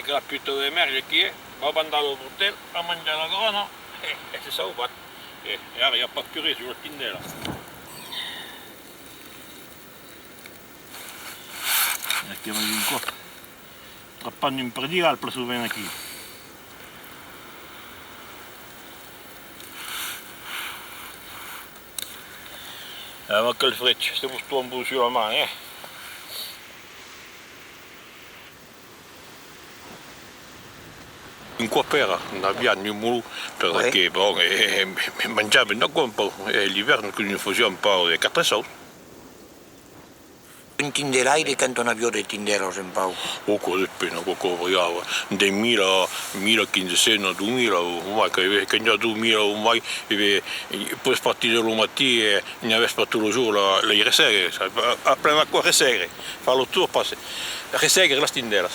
grappito di merda chi è, ho mandato il portello a mangiare la corona e si stava fatto. E ora pas più riso sulla tindera. Mettiamo di qua. Trappando in pratica al plazo bene qui. Ma che freccia, stiamo sto un po' sulla mano, In qua per abbiamo un muro perché bon, mangiamo un po' l'inverno che nous faisions un po' di quatre sauce. In tinderaire quanto ne avete tinderos in pau? Poco depende, poco variava. Dai 1500, 2000, ormai che già 2000 ormai, poi partire la mattina ne aveva fatto tutto il giorno le reseghe, appena qua reseghe, fa lo tour, passa. Reseghe la tindera,